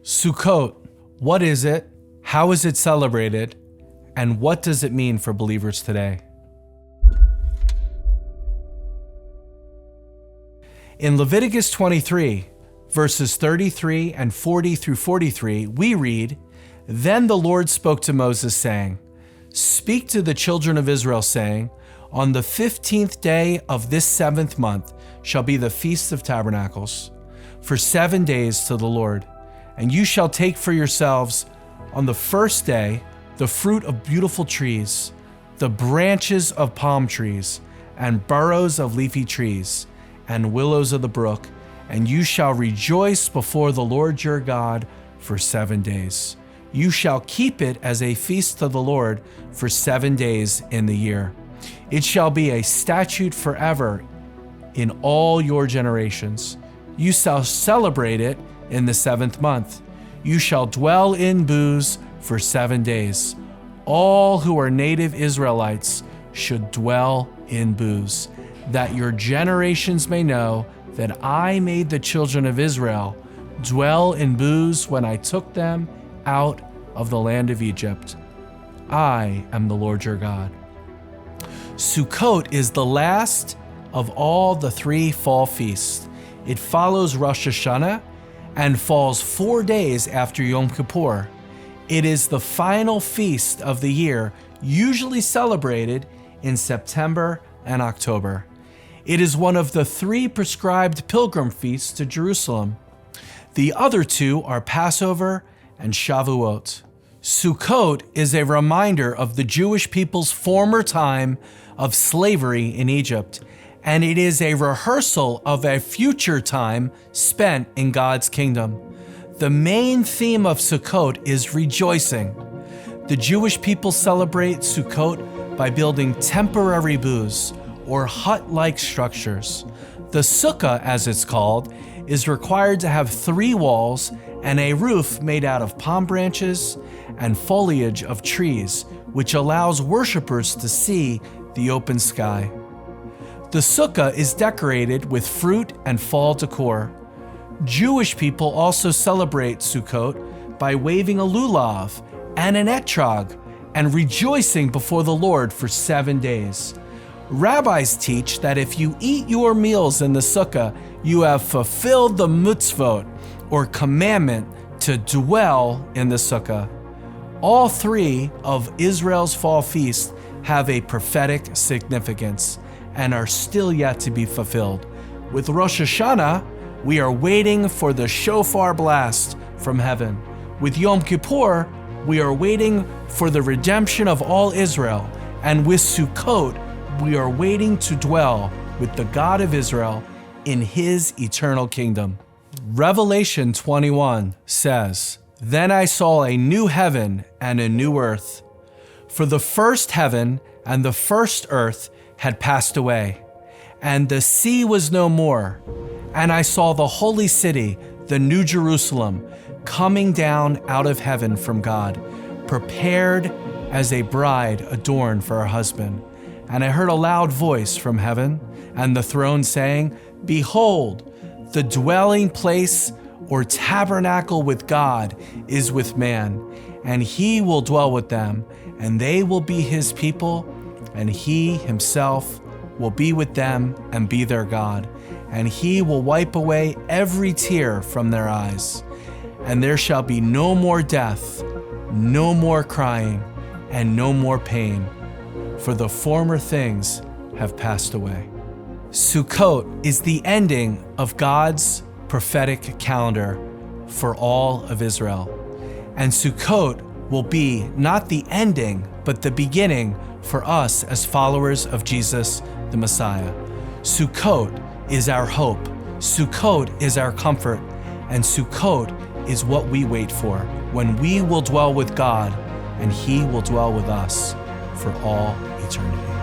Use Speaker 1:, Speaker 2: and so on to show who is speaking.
Speaker 1: Sukkot, what is it? How is it celebrated? And what does it mean for believers today? In Leviticus 23, verses 33 and 40 through 43, we read, "Then the Lord spoke to Moses, saying, Speak to the children of Israel, saying, On the 15th day of this 7th month shall be the Feast of Tabernacles, for 7 days to the Lord. And you shall take for yourselves on the first day the fruit of beautiful trees, the branches of palm trees, and burrows of leafy trees, and willows of the brook, and you shall rejoice before the Lord your God for 7 days. You shall keep it as a feast to the Lord for 7 days in the year. It shall be a statute forever in all your generations. You shall celebrate it in the 7th month. You shall dwell in booths for 7 days. All who are native Israelites should dwell in booths, that your generations may know that I made the children of Israel dwell in booths when I took them out of the land of Egypt. I am the Lord your God." Sukkot is the last of all the 3 fall feasts. It follows Rosh Hashanah and falls 4 days after Yom Kippur. It is the final feast of the year, usually celebrated in September and October. It is one of the 3 prescribed pilgrim feasts to Jerusalem. The other 2 are Passover and Shavuot. Sukkot is a reminder of the Jewish people's former time of slavery in Egypt, and it is a rehearsal of a future time spent in God's kingdom. The main theme of Sukkot is rejoicing. The Jewish people celebrate Sukkot by building temporary booths or hut-like structures. The sukkah, as it's called, is required to have 3 walls and a roof made out of palm branches and foliage of trees, which allows worshipers to see the open sky. The sukkah is decorated with fruit and fall decor. Jewish people also celebrate Sukkot by waving a lulav and an etrog and rejoicing before the Lord for 7 days. Rabbis teach that if you eat your meals in the sukkah, you have fulfilled the mitzvot, or commandment, to dwell in the sukkah. All 3 of Israel's fall feasts have a prophetic significance and are still yet to be fulfilled. With Rosh Hashanah, we are waiting for the shofar blast from heaven. With Yom Kippur, we are waiting for the redemption of all Israel. And with Sukkot, we are waiting to dwell with the God of Israel in his eternal kingdom. Revelation 21 says, "Then I saw a new heaven and a new earth. For the first heaven and the first earth had passed away, and the sea was no more. And I saw the holy city, the New Jerusalem, coming down out of heaven from God, prepared as a bride adorned for her husband. And I heard a loud voice from heaven and the throne saying, Behold, the dwelling place or tabernacle with God is with man, and he will dwell with them, and they will be his people, and he himself will be with them and be their God. And he will wipe away every tear from their eyes. And there shall be no more death, no more crying, and no more pain, for the former things have passed away." Sukkot is the ending of God's prophetic calendar for all of Israel. And Sukkot will be not the ending, but the beginning for us as followers of Jesus, the Messiah. Sukkot is our hope. Sukkot is our comfort. And Sukkot is what we wait for, when we will dwell with God and he will dwell with us for all eternity.